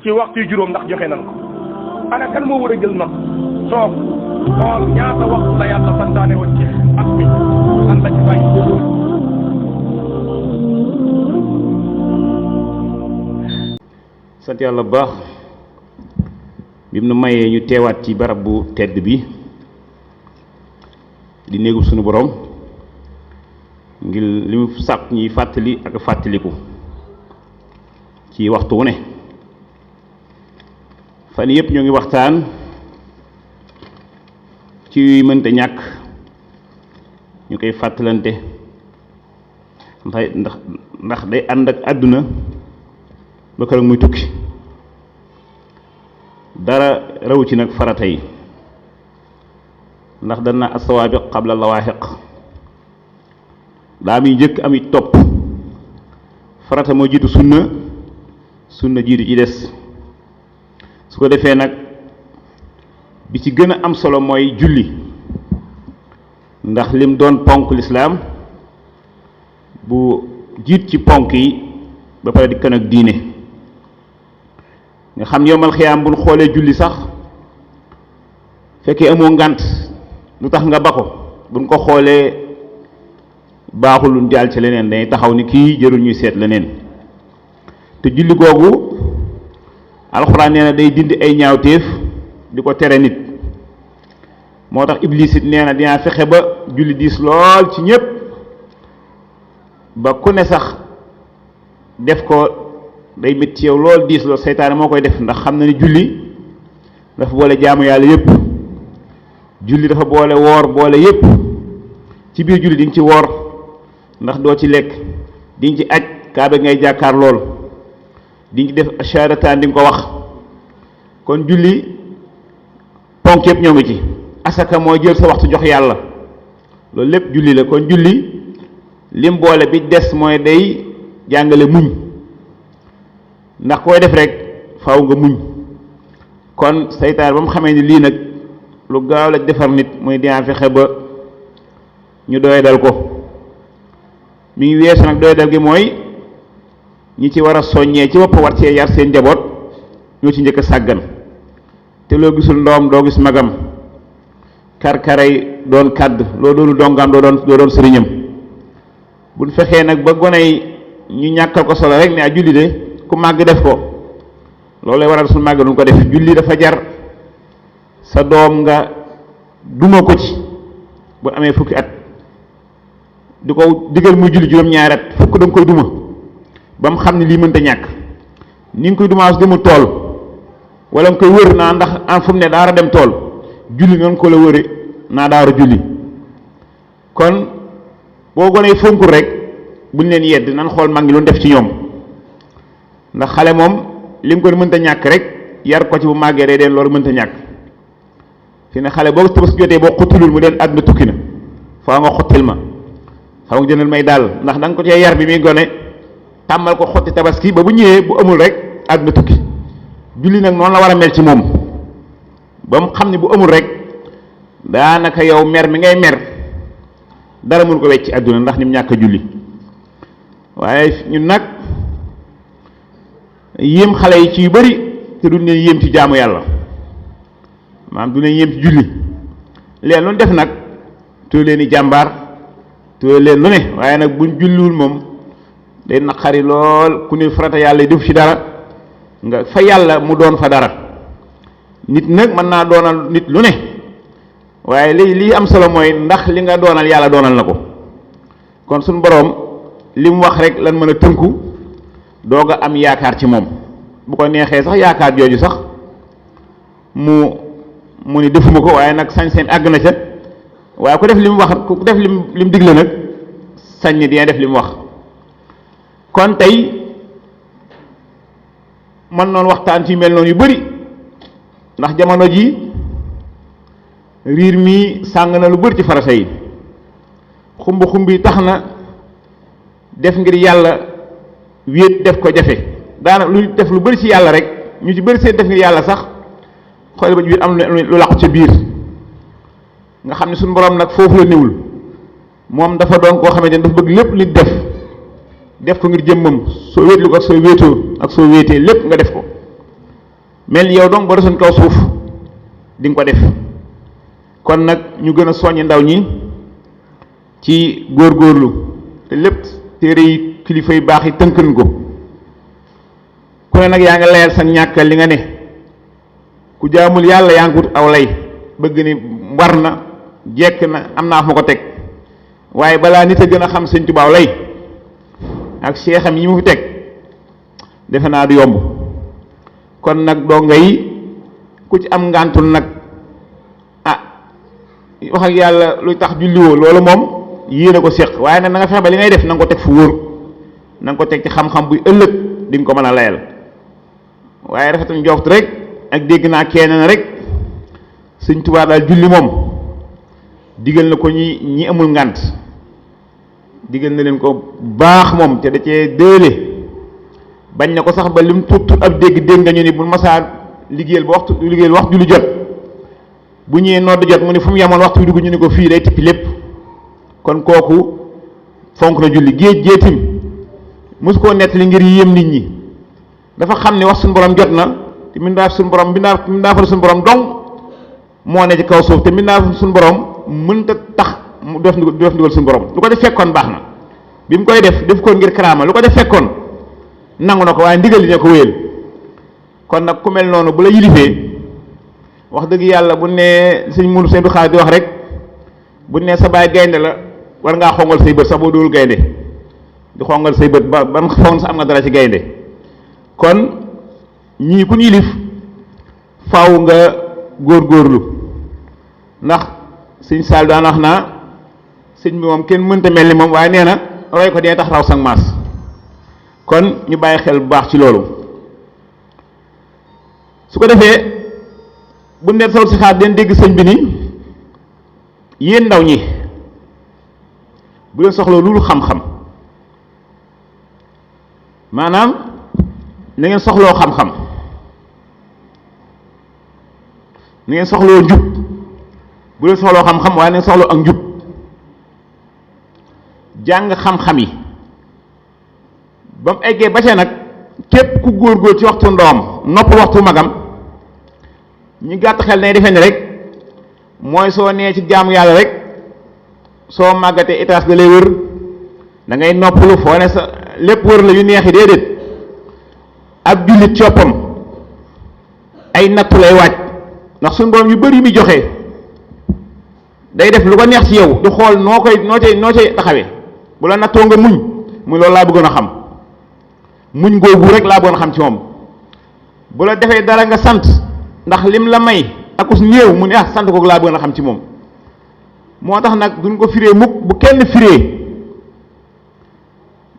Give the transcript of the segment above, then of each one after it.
ci waxtu juróom ndax joxe nan ko ana kan moo war a jël note toog xool ñaata waxtu la yàlla santaane woon ci at mi an la ci bàyyi sant yàlla bu baax bi mu nu mayee ñu teewaat ci barab bu tedd bi di néegub sunu borom ngir li mu sàkk ñuy fàttali ak fàttaliku ci waxtu wu ne fan yëpp ñoo ngi waxtaan ci mënta ñàkk ñu koy fàttalante ndax day ànd ak àdduna ba keroog muy tukki dara raw ci nag farata yi ndax dana as-sawaabiq qabla lawaahiq daa muy njëkk am it topp farata moo jiitu sunna jiitu ci des su ko defee nag bi ci gën a am solo mooy julli ndax lim doon ponk lislaam bu jiit ci ponk yi ba pare di kan ak diine nga xam yowmal xiyaam buñ xoolee julli sax fekkee amoo ngànt lu tax nga ba ko buñ ko xoolee baaxul lu jàll ci leneen dañuy taxaw ni kii jërul ñuy seet leneen te julli googu alxuraan nee na day dindi ay ñaawteef di ko tere nit moo tax iblis it nee na dinaa fexe ba julli diis lool ci ñépp ba ku ne sax def ko day métti yow lool diis lool seytaane moo koy def ndax xam na ni julli dafa boole jaamu yàlla yépp julli dafa boole woor boole yépp ci biir julli di nga ci woor ndax doo ci lekk di nga ci aj kaaba ngay jàkkaar lool di nga ci def asharataan di nga ko wax kon julli ponk yépp ñoo ngi ci asaka mooy jël sa waxtu jox yàlla loolu lépp julli la kon julli lim boole bi des mooy day jàngale muñ ndax koy def rek faaw nga muñ kon seytaan ba mu xamee ni lii nag lu gaaw la defar nit muy dinaa fexe ba ñu doyadal ko mi ngi weesu nag doyadal gi mooy ñi ci war a soññee ci bopp war cee yar seen njaboot ñoo ci njëkk a sàggan te loo gisul ndoom doo gis magam karkaray doon kàdd loo doonu dongam doo doon sëriñam buñ fexee nag ba gone yi ñu ñàkkal ko solo rek ne a julli de ku màgg def ko loolu lay waral suñu màgg duñ ko def julli dafa jar sa doom nga duma ko ci bu amee fukki at di ko digal muy julli juróom-ñaari at fukk da nga koy duma ba mu xam ne lii mënta ñàkk ni nga koy dumaa su demul tool wala nga koy wër naa ndax en fu mu ne daa war a dem tool julli noonu ko la wëre naa daa war a julli kon boo gonee fonkul rek buñ leen yedd nan xool mag ñi lu def ci ñoom ndax xale moom li nga ko mënta ñàkk rek yar ko ci bu màggee day deen loolu mënta ñàkk fi ne xale boo Tabaski jotee boo xottilul mu den àdduna tukki na faa nga xottil ma xaw nga jëndal may daal ndax da nga ko cee yar bi muy gone tàmmal ko xotti Tabaski ba bu ñëwee bu amul rek àdduna tukki julli nag noonu la war a mel ci moom ba mu xam ne bu amul rek daanaka yow mer mi ngay mer dara mun ko wecc àdduna ndax ni mu ñàkk a julli waaye ñun nag yéem xale yi ci yu bari te duñ leen yéem ci jaamu yàlla maanaam du leen yéem ci julli leen lu def nag tuye leen i jàmbaar tuye leen lu ne waaye nag buñ julliwul moom day naqari lool ku ne farata yàlla yi def ci dara nga fa yàlla mu doon fa dara nit nag mën naa doonal nit lu ne waaye lii am solo mooy ndax li nga doonal yàlla doonal na ko kon suñu boroom li mu wax rek lan mën a tënku doog a am yaakaar ci moom bu ko neexee sax yaakaar jooju sax mu ni defuma ko waaye nag sañ-sañ àgg na ca waaye ku def li mu wax ku def li mu digle nag sañ ni dina def li mu wax kon tey man noonu waxtaan ci mel noonu yu bari ndax jamono ji riir mi sàng na lu bari ci farata yi xumb yi tax na def ngir yàlla wéet def ko jafe daana lu def lu bari ci yàlla rek ñu ci bari seen def ngir yàlla sax xool ba biir am lu làqu ca biir nga xam ne suñu borom nag foofu la néwul moom dafa doon koo xamante ne dafa bëgg lépp nit def ko ngir jëmmam soo wéetlu ko ak soo wéetoo ak soo wéetee lépp nga def ko mel yow donc ba desoon kaw suuf di nga ko def. kon nag ñu gën a soññ ndaw ñi ci góorgóorlu te lépp téere yi kilifa yu baax yi tënkan ko ku ne nag yaa ngi layal sa ñàkk li nga ne ku jaamul yàlla yaa ngi wut aw lay bëgg ni war na jekk na am naa fu ma ko teg waaye balaa nit a gën a xam Sëñ Tuubaa lay ak seexam yi mu fi teg defe naa du yomb. kon nag doo ngay ku ci am ngàntul nag wax ak yàlla luy tax julliwoo loolu moom yéene ko séq waaye nag na nga fexe ba li ngay def na nga ko teg fu wóor na nga ko teg ci xam-xam buy ëllëg di nga ko mën a layal waaye rafetum njort rek ak dégg naa kenn rek Sëñ Tuubaa daal julli moom digal na ko ñi amul ngànt digal na leen ko baax moom te da cee dële bañ na ko sax ba lim tuut tuut ab dégg nga ñu ni bu masaa liggéeyal ba waxtu julli jot bu ñëwee nodd jot mu ne fu mu yemoon waxtu bi dugg ñu ne ko fii day tippi lépp kon kooku fonk na julli géetim mosu koo nettali ngir yéem nit ñi dafa xam ne wax suñu borom jot na te mbindaaf suñu borom mbindaafal suñu borom dong moo ne ci kaw suuf te mbindaaf suñu borom mënta tax mu def ndigal suñu borom lu ko def fekkoon baax na bi mu koy def ko ngir karaama lu ko def fekkoon nangu na ko waaye ndigal li ne ko wéyal kon nag ku mel noonu bu la yilifee wax dëgg yàlla bu ne sëñ munu sëñ du xaar di wax rek bu ne sa baay gaynde la war ngaa xongal say bët sax boo dóorul gaynde di xongal say bët ba nga foog sa am nga dara ci gaynde kon ñii ku ñu yilif faaw nga góorgóorlu ndax sëñ Saal daan wax naa sëñ bi moom kenn mënta mel ni moom waaye nee na roy ko dee tax raw sang maas kon ñu bàyyi xel bu baax ci loolu su ko defee bu ne sol si xaar den dégg sëñ bi ni yéen ndaw ñi bu leen soxla loolu xam-xam maanaam na ngeen soxloo xam-xam na ngeen soxloo njub bu leen soxloo xam-xam waaye na ngeen soxloo ak njub jàng xam-xam yi ba mu eggee ba ca nag képp ku góor-góor ci waxtu ndoom nopp waxtu magam ñi gàtt xel ne defe ne rek mooy soo nee ci jaamu yàlla rek soo màggatee étage da lay wër da ngay noppalu foo ne sa lépp wër la yu neexi déedéet ab jullit coppam ay nattu lay waaj ndax suñu borom yu bëri yi muy joxe day def lu ko neex ci yow di xool noo cay taxawee bu la nattoo nga muñ muy loolu laa bëggoon a xam muñ googu rek laa bëggoon a xam ci moom bu la defee dara nga sant ndax lim la may akus néew mu ne sant ko laa bëgg a xam ci moom moo tax nag duñ ko firee mukk bu kenn firee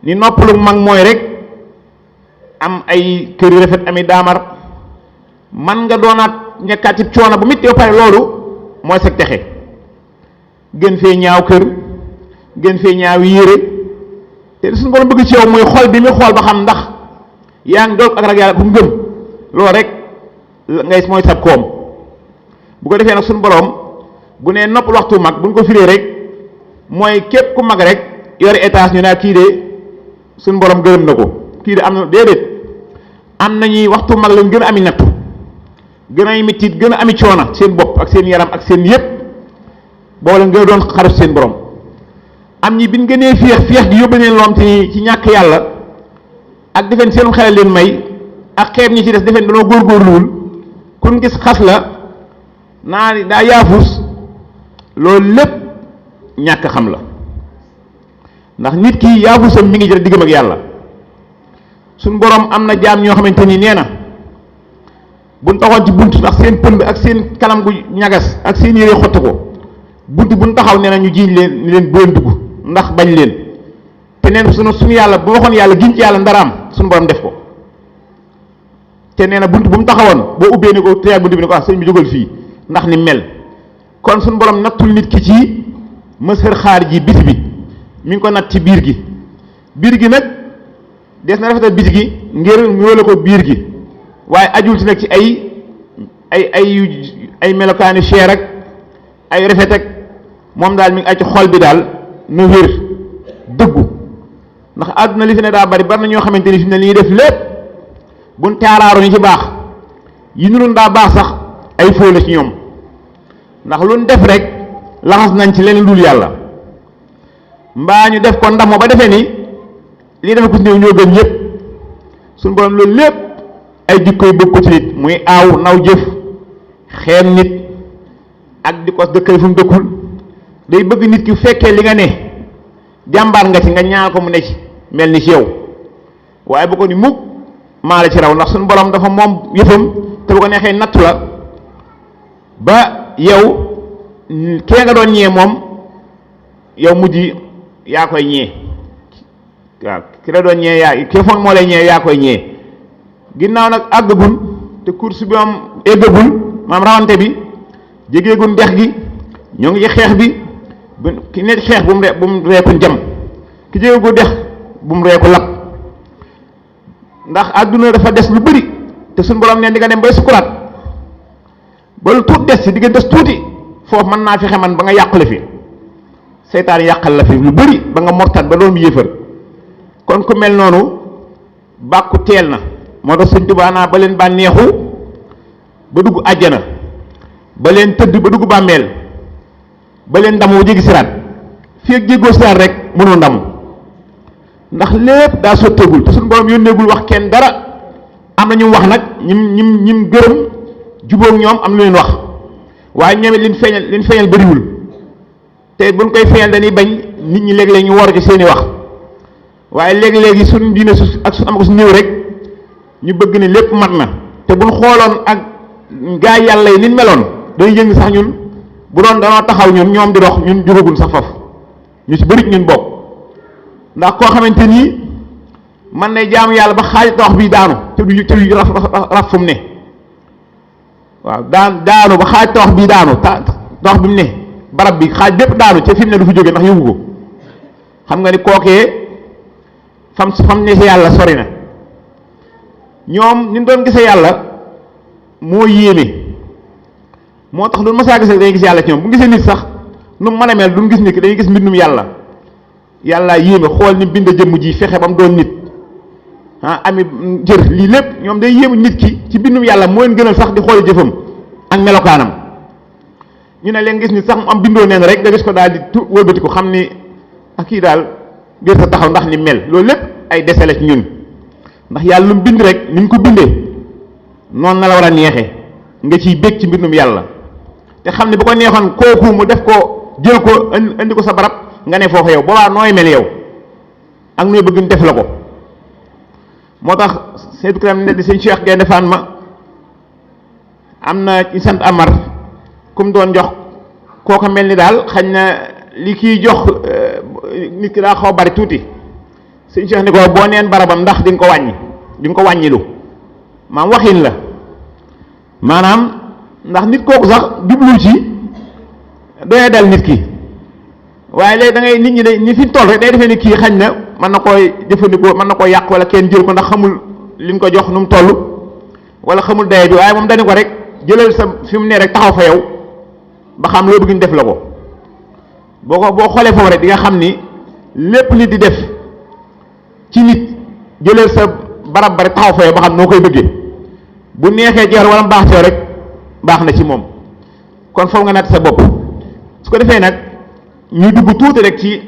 ni noppalu mag mooy rek am ay kër yu rafet ami daamar man nga doonaat ñekkaat ci coono bu mit ba pare loolu mooy sa texe gën fee ñaaw kër gën fee ñaaw yére te suñu borom bëgg ci yow mooy xol bi muy xool ba xam ndax yaa ngi doog ak rek yàlla bu ngëm loolu rek ngay mooy sab koom bu ko defee nag suñu borom bu nee nopp waxtu mag buñ ko firee rek mooy képp ku mag rek yori étage ñu naa kii de suñu borom gërëm na ko kii de am na déedéet am nañuy waxtu mag lañ gën a ami nattu gën a ami tiit gën a ami coona seen bopp ak seen yaram ak seen yépp boo leen gën a doon xarit seen borom am ñi biñ gënee féex gi yóbbu leen loom ci ñàkk yàlla ak defeen seen xelal leen may ak xeeb ñi ci des defeen danoo góorgóorluwul kun gis xas la naa daa yaafus loolu lépp ñàkk xam la ndax nit ki yaafusam mi ngi jël diggam ak yàlla suñ borom am na jaam ñoo xamante ni nee na buñ taxoon ci bunt ndax seen pënd ak seen kanam gu ñagas ak seen yére xottu ko bunt buñ taxaw nee na ñu jiiñ leen ni leen bu leen dugg ndax bañ leen te neen suñu yàlla bu waxoon yàlla giñ ci yàlla ndaraam suñu borom def ko te nee na bunt bu mu taxawoon boo ubbee ni ko teyaat bunt bi ni ko sëñ bi jógal fii ndax ni mel kon suñu borom nattul nit ki ci mësër xaar ji biti bi mi ngi ko natt ci biir gi nag des na rafetal biti gi ngir ñëwale ko biir gi waaye ajul ci nag ci ay melokaani cher ak ay rafet ak moom daal mi ngi aj xol bi daal na wér dëggu ndax àdduna li fi ne daa bari na ñoo xamante ni fi ne li ñuy def lépp buñ taaraaru ñu ci baax yi nu daa baax sax ay foo la ci ñoom ndax luñ def rek laxas nañ ci leneen dul yàlla mbaa ñu def ko ndax moo ba defee ni lii dafa ko si néew ñoo gën ñëpp suñu borom loolu lépp ay jikko yu bëgg ko ci nit muy aaw naw jëf xeem nit ak di ko dëkkale fu mu dëkkul day bëgg nit ki fekkee li nga ne jàmbaar nga ci nga ñaan ko mu ne ci mel ni ci yow waaye bu ko ni mukk maa la ci raw ndax suñu borom dafa moom yëfam te bu ko neexee nattu la ba yow kee nga doon ñee moom yow mujj yaa koy ñee waaw ki la doon ñee yaa ki foog moo lay ñee yaa koy ñee ginnaaw nag àggagul te course bi am éggagul maam rawante bi jégeegul dex gi ñoo ngi ci xeex bi ki ne xeex bu mu reeku jam ki jégeegul dex bu mu reeku lab ndax àdduna dafa des lu bëri te suñu borom ne di nga dem bay sukuraat ba lu tuut des si di nga des tuuti foofu mën naa fexe man ba nga yàqule fi seytaan yàqal la fi lu bëri ba nga mortat ba doon yéefar kon ku mel noonu bàkku teel na moo tax sëñ Tuubaa naa ba leen bànneexu ba dugg àjjana ba leen tëdd ba dugg bàmmeel ba leen ndamu jéggi siraat fii ak jéggoo siraat rek mënoo ndam ndax lépp daa sotteegul te suñu borom yónneegul wax kenn dara am na ñu wax nag ñim gërëm jubóog ñoom am lu leen wax waaye ñoom it liñ feeñal bëriwul te buñ koy feeñal dañuy bañ nit ñi léeg-léeg ñu war ci seeni wax waaye léegi-léegi suñ diine ak suñ am ko su néew rek ñu bëgg ne lépp mat na te buñ xooloon ak gaa yàlla yi niñ meloon dañuy yëngi sax ñun bu doon danoo taxaw ñun ñoom di dox ñun jógagul sax faf ñu ci bëri ñun bokk ndax koo xamante nii man ne jaamu yàlla ba xaaj tawax bi daanu te du raf fu mu ne waaw daanu ba xaaj tawax bi daanu tawax bi mu ne barab bi xaaj bépp daanu te fi mu ne du fi jóge ndax yëngu ko xam nga ni kookee fam ne si yàlla sori na ñoom ni doon gisee yàlla moo yéeme moo tax lu masaa gis rek dañuy gis yàlla ci ñoom bu gisee nit sax nu mu mën a mel duñ gis nit ki dañuy gis mbindum yàlla yàlla yéeme xool ni bind jëmm ji fexe ba mu doon nit ami jër lii lépp ñoom day yéemu nit ki ci bindum yàlla moo leen gënal sax di xooli jëfam ak melokaanam ñu ne leen gis nit sax mu am bindoo neen rek nga gis ko daal di wëlbati ko xam ni ak kii daal gër sa taxaw ndax ni mel loolu lépp ay dese la ci ñun ndax yàlla lu mu bind rek ni ñu ko bindee noonu na la war a neexee nga ciy bég ci mbindum yàlla te xam ne bu ko neexoon kooku mu def ko jël ko indi ko sa barab nga ne foofu yow boobaa nooy mel yow ak nooy bëgg ñu def la ko moo tax Seydou Kiram ne di sëñ Cheikh Gaynde Fatma am na ci sant Amar ku mu doon jox kooka mel ni daal xañ na li kiy jox nit ki daa xaw bari tuuti sëñ Cheikh ni ko boo neen barabam ndax di nga ko wàññi di nga ko wàññilu maam waxin la maanaam ndax nit kooku sax jublu ci doy dal nit ki waaye léegi da ngay nit ñi ñi fi toll rek day defee ni kii xañ na mën na koy jëfandikoo mën na koy yàq wala kenn jël ko ndax xamul li ñu ko jox nu mu toll wala xamul daye bi waaye moom dañu ko rek jëlal sa fi mu ne rek taxaw fa yow ba xam loo bëgg ñu def la ko boo xoolee foofu rek di nga xam ni lépp nit di def ci nit jëlal sa barab ba rek taxaw fa yow ba xam noo koy bëggee bu neexee jeex wala mu baax ci yow rek baax na ci moom kon foofu nga natt sa bopp su ko defee nag ñu dugg tuuti rek ci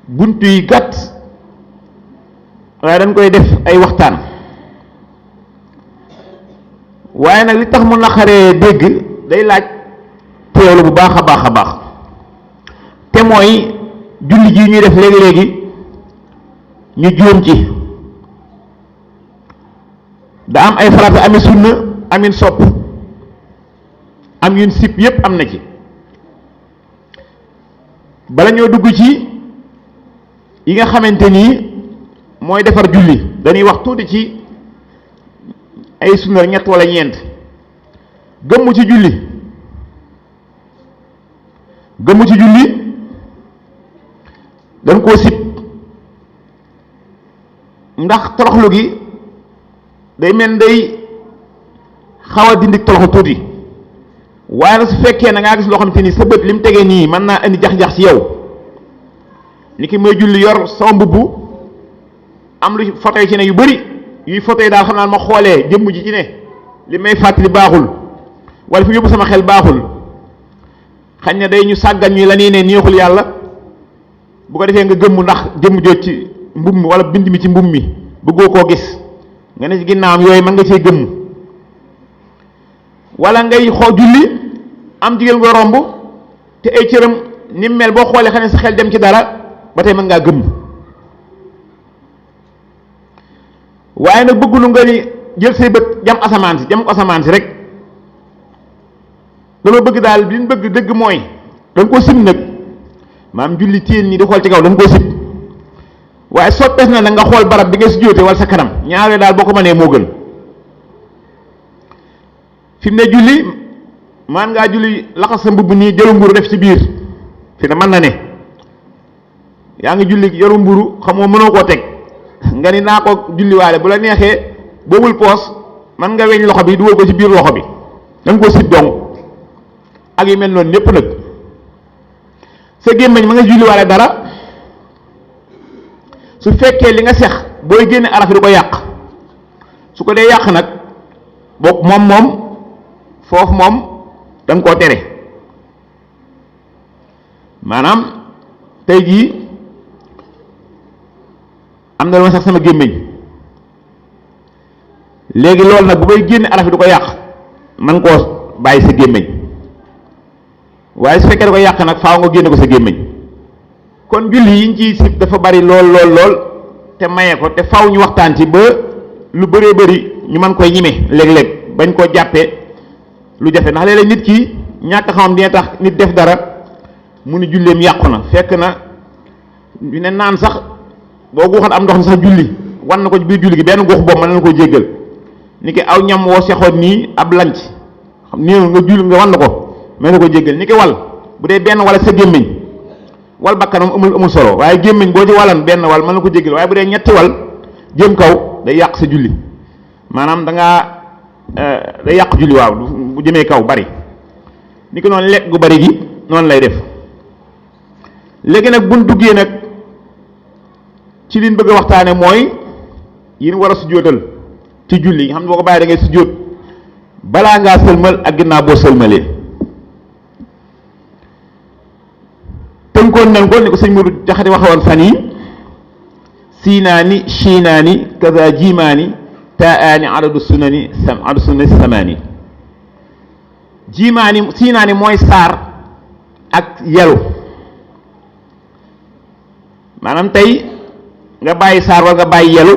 bunt yi gàtt waaye dañ koy def ay waxtaan waaye nag li tax mu naqaree dégg day laaj teewlu bu baax a baax a baax te mooy julli ji ñuy def léegi-léegi ñu juum ci da am ay farata ami sunna amin sopp am yun sip yépp am na ci bala ñoo dugg ci yi nga xamante nii mooy defar julli dañuy wax tuuti ci ay sunna ñett wala ñeent gëmmu ci julli dañ koo sip ndax toroxlu gi day mel day xaw a dindi toroxlu tuuti waaye nag su fekkee na ngaa gis loo xamante ni sa bët li mu tegee nii mën naa indi jax-jax ci yow ni ki mooy julli yor sama mbubb am lu foto ci ne yu bëri yuy photo yi daal xam naa ma xoolee jëmm ji ci ne li may fàttali baaxul wala fi yóbbu sama xel baaxul xañ na day ñu sàggan ñi la nee ne neexul yàlla bu ko defee nga gëmm ndax jëmm jooj ci mbub mi wala bind mi ci mbub mi bëggoo koo gis nga ne ci ginnaawam yooyu mën nga cee gëmm wala ngay xoo julli am jigéen nga romb te ay cëram ni mel boo xoolee xam ne sa xel dem ci dara ba tey mën ngaa gëmm waaye nag bëggulu nga ni jël say bët jam ko asamaan si rek dama bëgg daal li ñu bëgg dëgg mooy da nga koo sib nag maam julli téen nii di xool ci kaw da nga koo sib waaye soppees na nag nga xool barab bi nga si jóote wala sa kanam ñaaree daal boo ko mënee moo gën fi mu ne julli man ngaa julli laxas sa mbubb nii jëlu mburu def ci biir fi ne mën na ne yaa ngi julli yoru mburu xamoo mënoo koo teg nga ni naa ko julliwaale bu la neexee boobul poos man nga weñ loxo bi dugal ko ci biir loxo bi da nga koo sib dong ak yu mel noonu lépp nag sa gémmiñ ma nga julliwaale dara su fekkee li nga sex booy génne araf di ko yàq su ko dee yàq nag boog moom foofu moom da nga koo tere maanaam tey jii am na lu ma sax sama gémmiñ léegi loolu nag bu may génne araf di ko yàq man koo bàyyi sa gémmiñ waaye su fekkee da ko yàq nag faaw nga génne ko sa gémmiñ kon julli yi ñu ciy sib dafa bari lool te maye ko te faaw ñu waxtaan ci ba lu bëree bëri ñu mën koy ñime léeg-léeg bañ koo jàppee lu jafe ndax léeg-léeg nit ki ñàkk xamam dina tax nit def dara mu ni julleem yàqu na fekk na ñu ne naan sax boo guuxoon am ndox mi sax julli wan na ko ci biir julli gi benn guux boobu mën na ko jéggal ni ki aw ñam woo sexoon nii ab lanc xam nii nga julli nga wan na ko mën na ko jéggal ni ki wal bu dee benn wala sa gémmiñ wal bakkanam amul solo waaye gémmiñ boo ci walan benn wal mën na ko jéggal waaye bu dee ñetti wal jëm kaw day yàq sa julli maanaam da ngaa day yàq julli waaw bu jëmee kaw bari ni ki noonu lekk gu bari gi noonu lay def léegi nag buñ duggee nag ci liñ bëgg a waxtaane mooy yin war a sujjóotal ci julli nga xam ne boo ko bàyyi da ngay sujjóot balaa ngaa sëlmal ak ginnaaw boo sëlmalee tënkoon nañ ko ni ko sëñ Modou Jaxate waxewoon fan yi siinaani shiinaani kaza jiimaani taaani adadu sunani samaani jiimaani siinaani mooy saar ak yelu maanaam tey nga bàyyi saar wala nga bàyyi yelu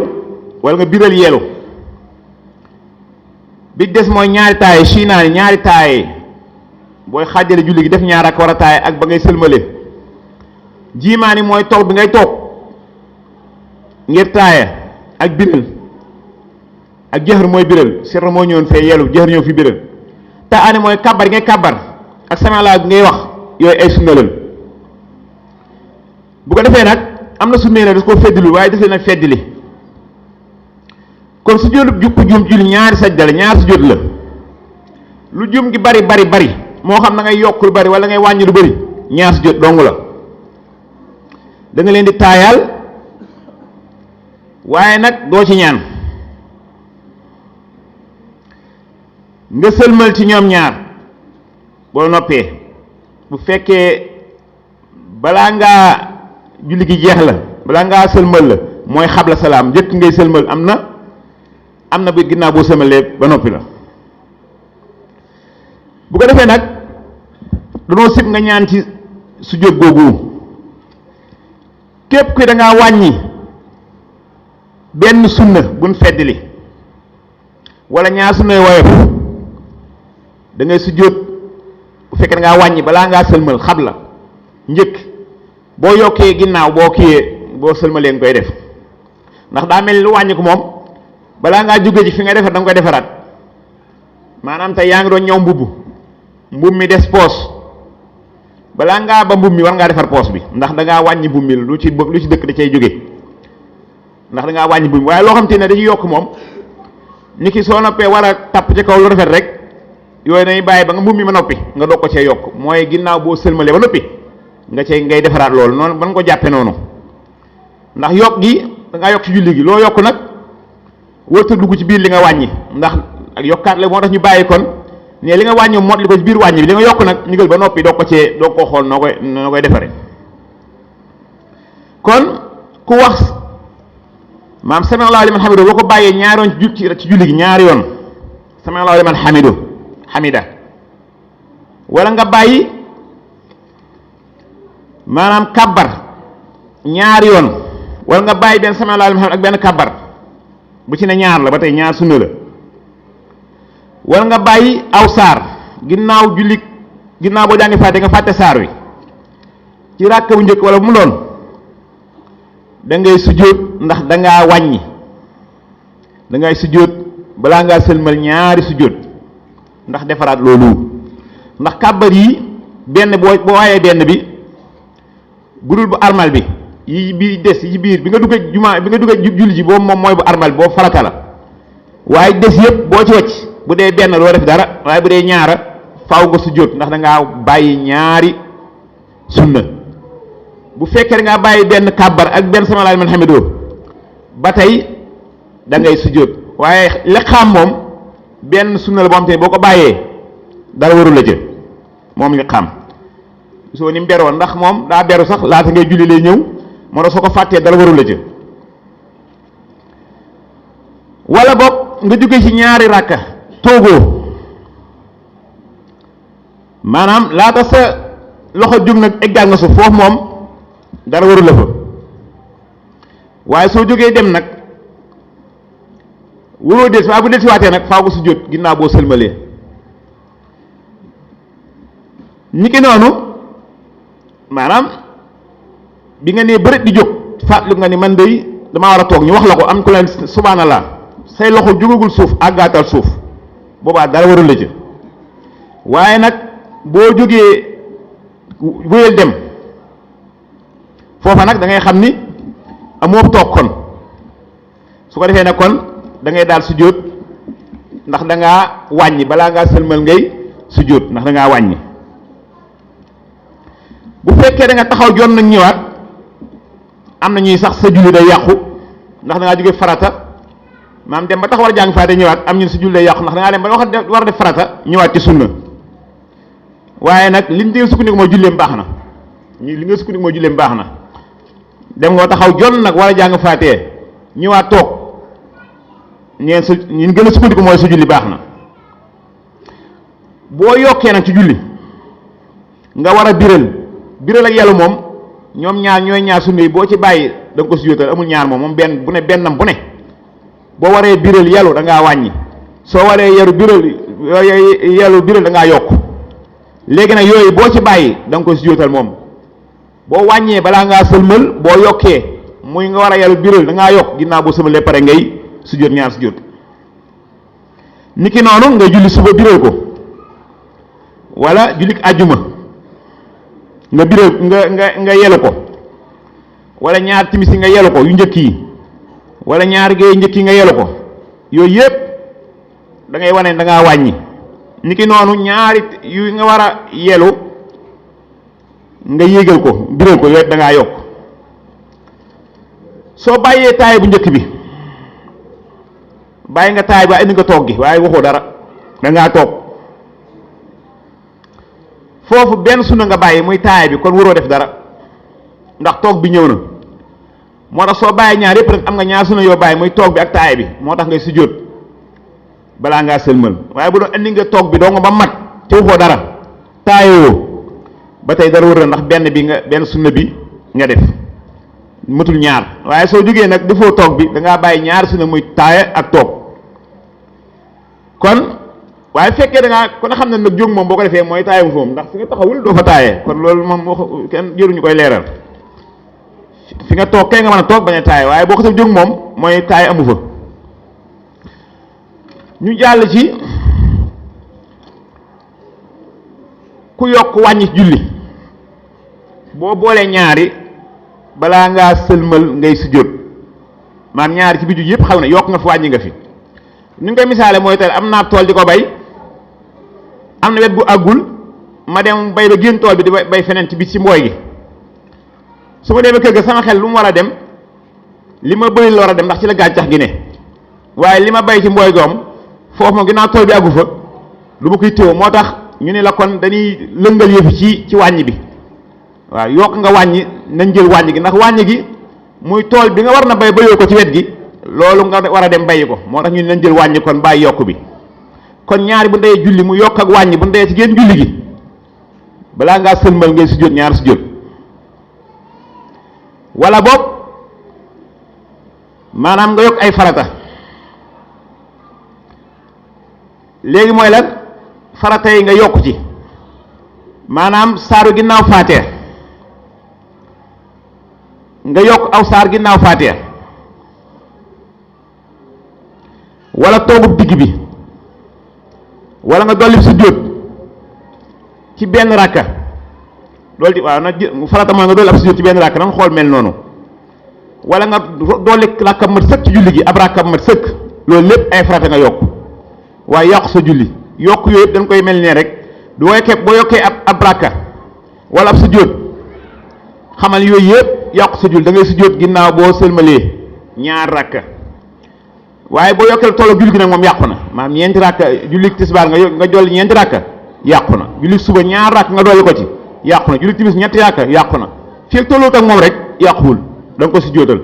wala nga biral yelu bi des mooy ñaari taaye shiinaani ñaari taaye booy xàjjale julli gi def ñaar ak war a taaye ak ba ngay sëlmale jiimaani mooy toog bi ngay toog ngir taaye ak biral ak jëxër mooy biral sirr moo ñëwoon fee yelu jëxër ñëw fi biral taani mooy kàbbar ngay kàbbar ak sama bi ngay wax yooyu ay sunna lañ bu ko defee nag am na sunna ne daf koo feddilul waaye daf leen nag feddili kon su jóotub jukku juum julli ñaari sajda la ñaari su jóot la lu juum gi bari moo xam na ngay yokk lu bari wala ngay wàññi lu bari ñaari su jóot dong la da nga leen di taayaal waaye nag doo ci ñaan nga sëlmal ci ñoom ñaar boo noppee bu fekkee balaa ngaa julli gi jeex la balaa ngaa sëlmal la mooy xabla salaam njëkk ngay sëlmal am na bu ginnaaw boo sëlmalee ba noppi la bu ko defee nag danoo sib nga ñaan ci sujjóot googu képp kuy da ngaa wàññi benn sunna buñ feddli wala ñaar sunnay woyof da ngay sujjóot bu fekkee da ngaa wàññi balaa ngaa sëlmal xabla njëkk boo yokkee ginnaaw boo kiyee boo sëlmalee nga koy def ndax daa mel ni lu wàññi ko moom balaa ngaa jóge ci fi nga defar da nga koy defaraat maanaam tey yaa ngi doon ñëw mbubb mi des poos balaa ngaa ba mbubb mi war ngaa defar poos bi ndax da ngaa wàññi mbubb mi lu ci dëkk da cay jóge ndax da ngaa wàññi mbubb mi waaye loo xam te ne dañuy yokk moom ni ki soo noppee war a tapp ci kaw lu rafet rek yooyu dañuy bàyyi ba nga mbubb mi ma noppi nga doog ko cee yokk mooy ginnaaw boo sëlmalee ba noppi nga cay ngay defaraat loolu noonu ban ko jàppe noonu ndax yokk gi da ngaa yokk ci julli gi loo yokk nag wërta dugg ci biir li nga wàññi ndax ak yokkaat la moo tax ñu bàyyi kon ne li nga wàññi mot li ko ci biir wàññi bi li nga yokk nag ñigal ba noppi doo ko xool noo koy defare kon ku wax maam sami Allahu liman hamidu boo ko bàyyee ñaari yoon ci julli gi ñaari yoon sami Allahu liman hamida wala nga bàyyi maanaam kabbar ñaari yoon wala nga bàyyi benn sami Allahu liman hamidu ak benn kabbar bu ci ne ñaar la ba tey ñaar sunna la wala nga bàyyi aw saar ginnaaw julli ginnaaw boo jàngi fàtte nga fàtte saar wi ci ràkka bu njëkk wala bu mu doon da ngay sujjóot ndax da ngaa wàññi da ngay sujjóot balaa ngaa sëlmal ñaari sujjóot ndax defaraat loolu ndax kàbbar yi benn boo waayee benn bi budul bu armal bi yi bi des yi ci biir bi nga duggee jumaa bi nga duggee julli ji boobu moom mooy bu armal boobu farata la waaye des yëpp boo ci wacc bu dee benn doo def dara waaye bu dee ñaara faaw nga sujjóot ndax da ngaa bàyyi ñaari sunna bu fekkee da ngaa bàyyi benn kàbbar ak benn sami Allahu liman hamidu ba tey da ngay sujjóot waaye liqaam moom benn sunna la boo xam te ne boo ko bàyyee dara warul la ca moom liqaam soo ni mu beroon ndax moom daa beru sax laata ngay julli lay ñëw moo tax soo ko fàttee dara warul la ca wala boog nga jóge ci ñaari ràkka toogoo maanaam laata sa loxo jóg nag eggal nga suuf foofu moom dara warul la fa waaye soo jógee dem nag waroo des waaye bu del si waatee nag faaw nga sujjóot ginnaaw boo sëlmalee ni ki noonu maanaam bi nga nee bëreet di jóg fàttali nga ni man day damaa war a toog ñu wax la ko am ku leen subhanallah say loxo jógagul suuf àggaatal suuf boobaa dara warul la ci waaye nag boo jógee wéyal dem foofa nag da ngay xam ni amoo toog kon su ko defee nag kon da ngay daal sujjóot ndax da ngaa wàññi balaa ngaa sëlmal ngay sujjóot ndax da ngaa wàññi bu fekkee da nga taxaw jon nag ñëwaat am na ñuy sax sa julli day yàqu ndax da ngaa jóge farata maam dem ba tax war a jàng faate ñëwaat am ñu sa julli day yàqu ndax da ngaa dem ba war a def farata ñëwaat ci sunna waaye nag liñ dégg sukkandiku mooy julleem baax na li nga sukkandiku mooy julleem baax na dem nga taxaw jon nag war a jàng faatee ñëwaat toog ñeen su ñun gën a sukkandiku mooy su julli baax na boo yokkee nag ci julli nga war a biral ak yàlla moom ñoom ñaar ñooy ñaar sunna yi boo ci bàyyi da nga ko sujjóotal amul ñaar moom benn bu ne bennam bu ne boo waree biral yàllu da ngaa wàññi soo waree yàllu biral da ngaa yokk léegi nag yooyu boo ci bàyyi da nga ko sujjóotal moom boo wàññee balaa ngaa sëlmal boo yokkee muy nga war a yàllu biral da ngaa yokk ginnaaw boo sëlmalee pare ngay sujjóot ñaar sujjóot niki noonu nga julli suba biral ko wala jullik àjjuma nga biral nga yelu ko wala ñaar timis yi nga yelu ko yu njëkk yi wala ñaar géey njëkk yi nga yelu ko yooyu yëpp da ngay wane da ngaa wàññi niki noonu ñaari yu nga war a yelu nga yéegal ko biral ko yooyu da ngaa yokk soo bàyyee taay bu njëkk bi bàyyi nga taay ba indi nga toog gi waaye waxoo dara da ngaa toog foofu benn sunna nga bàyyi muy taay bi kon waroo def dara ndax toog bi ñëw na moo tax soo bàyyi ñaar yëpp rek am nga ñaar sunna yoo bàyyi muy toog bi ak taay bi moo tax ngay sujjóot balaa ngaa sëlmal waaye bu doon indi nga toog bi doo nga ba mat te waxoo dara taayoo ba tey dara wër ndax benn sunna bi nga def matul ñaar waaye soo jógee nag defoo toog bi da ngaa bàyyi ñaar sunna muy taaya ak toog kon waaye fekkee da ngaa kon xam ne nag jóg moom boo ko defee mooy taaye mu foom ndax fi nga taxawul doo fa taaye kon loolu moom wax kenn jëruñu koy leeral fi nga toog kay nga mën a toog bañ a taaye waaye boo ko saf jóg moom mooy taaye amu fa ñu jàll ci ku yokk wàññi julli boo boolee ñaari balaa ngaa sëlmal ngay sujjóot maanaam ñaari ci biir yëpp xaw na yokk nga fi wàññi nga fi ni nga koy misaale mooy tey am naa tool di ko bay am na wet bu àggul ma dem bay ba génn tool bi di bay feneen ci biir ci mbooy gi su ma demee kër ga sama xel lu mu war a dem li ma bëri la war a dem ndax ci la gàncax gi ne waaye li ma bay ci mbooy goom foofu moom ginnaaw tool bi àggu fa lu ma koy téew moo tax ñu ne la kon dañuy lëngal yëfi ci wàññi bi waaw yokk nga wàññi nañ jël wàññi gi ndax wàññi gi muy tool bi nga war na bay bayoo ko ci wet gi loolu nga war a dem bayi ko moo tax ñu ne nañ jël wàññi kon bàyyi yokk bi kon ñaari bu ndeyee julli mu yokk ak wàññi bu ndeyee ci génn julli gi balaa ngaa sëlmal ngay sujjóot ñaari sujjóot wala boog maanaam nga yokk ay farata léegi mooy lan farata yi nga yokk ci maanaam saaru ginnaaw faatiha nga yokk aw saar ginnaaw faatiha wala toogub digg bi wala nga dolli sujjóot ci benn rakka loolu di waaw na farata mooy nga dolli ab sujjóot ci benn rakka na nga xool mel noonu wala nga dolli rakka mat sëkk ci julli gi ab rakka mat sëkk loolu lépp ay farata nga yokk waaye yàqu sa julli yokk yooyu yëpp dañ koy mel ne rek du boo yokkee ab rakka wala ab sujjóot xamal yooyu yëpp yàqu sa julli da ngay sujjóot ginnaaw boo sëlmalee ñaar rakka waaye boo yokkee tollu julli gi nag moom yàqu na maanaam ñeenti rakka julli tisbaar nga dolli ñeenti rakka yàqu na julli suba ñaar rakka nga dolli ko ci yàqu na julli timis ñetti rakka yàqu na fii tolloot ak moom rek yàquwul da nga ko sujjóotal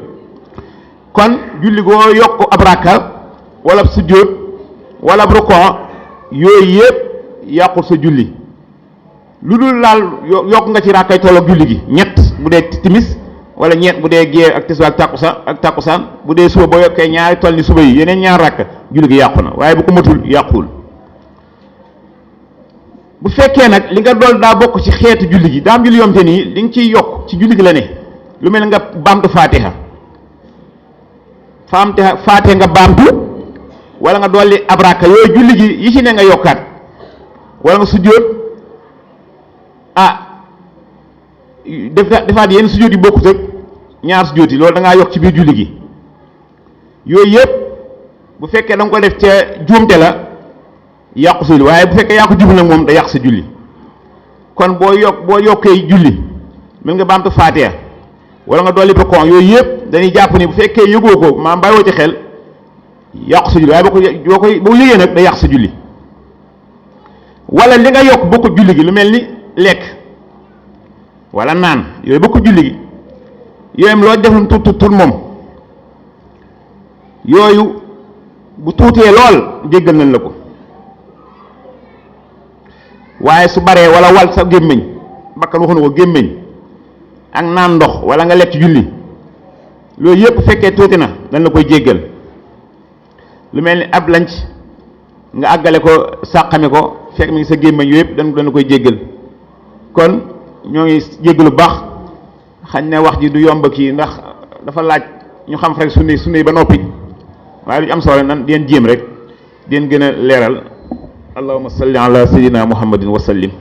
kon julli goo yokk ab rakka wala ab sujjóot wala ab rukoo yooyu yëpp yàqul sa julli lu dul laal yokk nga ci rakkay tolloog julli gi ñett bu dee timis wala ñeent bu dee gée ak tisbaar ak takkusaan bu dee suba boo yokkee ñaari toll ni suba yi yeneen ñaar rakk julli gi yàqu na waaye bu ko matul yàquwul bu fekkee nag li nga dool daa bokk ci xeetu julli gi daam julli yomte nii li nga ciy yokk ci julli gi la ne lu mel ne nga baamtu faatiha nga baamtu wala nga dolli ab rakka yooyu julli gi yi ci ne nga yokkaat wala nga sujjóot defaat yenn sujjóot yi bokkut ak ñaar sujjóot yi loolu da ngaa yokk ci biir julli gi yooyu yëpp bu fekkee da nga ko def ca juumte la yàqu sa julli waaye bu fekkee yaa ko jublu nag moom da yàq sa julli kon boo yokkee julli mën nga baamtu faatiha wala nga dolli ko yooyu yëpp dañuy jàpp ni bu fekkee yëgoo ko maam bàyyiwoo ci xel yàqu sa julli waaye boo yëgee nag da yàq sa julli wala li nga yokk bokku julli gi lu mel ni lekk wala naan yooyu bokku julli gi yooyu loo defum tut moom yooyu bu tuutee lool jéggal nañ la ko waaye su baree wala wal sa gémmiñ bakkan waxu na ko gémmiñ ak naan ndox wala nga lekk julli loolu yëpp fekkee tuuti na dañ la koy jéggal lu mel ni ab lanc nga àggale ko sàqame ko fekk mi ngi sa gémmiñ yooyu yëpp dañ la koy jéggal kon ñoo ngi jéggalu baax xañ ne wax ji du yomb kii ndax dafa laaj ñu xam rek sunni ba noppi waaye lu ñu am solo nan di leen jéem rek di leen gën a leeral allahumma salli ala sayyidina muhammadin wa sallim